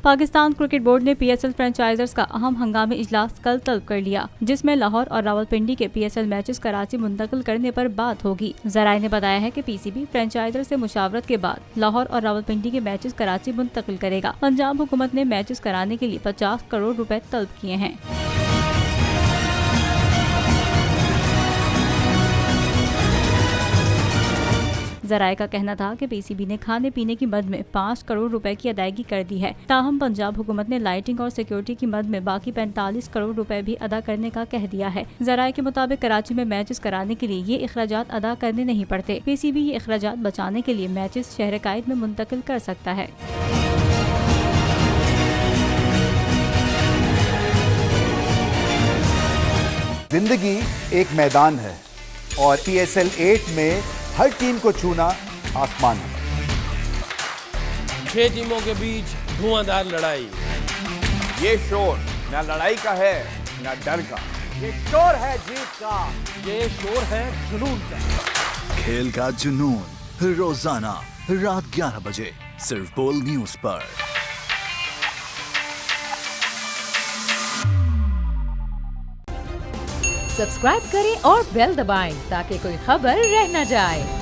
Pakistan cricket board ने PSL franchisors का अहम हंगामी इजलास कल तलब कर लिया, जिसमें लाहौर और रावलपिंडी के PSL मैचेस कराची मुंतकिल करने पर बात होगी। जराये ने बताया है कि PCB फ्रेंचाइजर से मुशावरत के बाद लाहौर और रावलपिंडी के मैचेस कराची मुंतकिल करेगा। पंजाब हुकूमत ने मैचेस कराने के लिए 50 करोड़ रुपए तलब किए हैं। जराये का कहना था कि PCB ने खाने पीने की मद में 5 करोड़ रुपए की अदायगी कर दी है। ताहम पंजाब हुकूमत ने लाइटिंग और सिक्योरिटी की मद में बाकी 45 करोड़ रुपए भी अदा करने का कह दिया है। जराये के मुताबिक कराची में मैचेस कराने के लिए ये अखराजात अदा करने नहीं पड़ते। PCB ये अखराजात बचाने के लिए मैचेस शहर कायद में मुंतकिल कर सकता है। जिंदगी एक मैदान है और PSL 8 में हर टीम को छूना आसमान है। 6 टीमों के बीच धुआंधार लड़ाई। ये शोर न लड़ाई का है न डर का, ये शोर है जीत का, ये शोर है जुनून का। खेल का जुनून रोजाना रात 11 बजे सिर्फ बोल न्यूज पर। सब्सक्राइब करें और बेल दबाएं ताकि कोई खबर रह न जाए।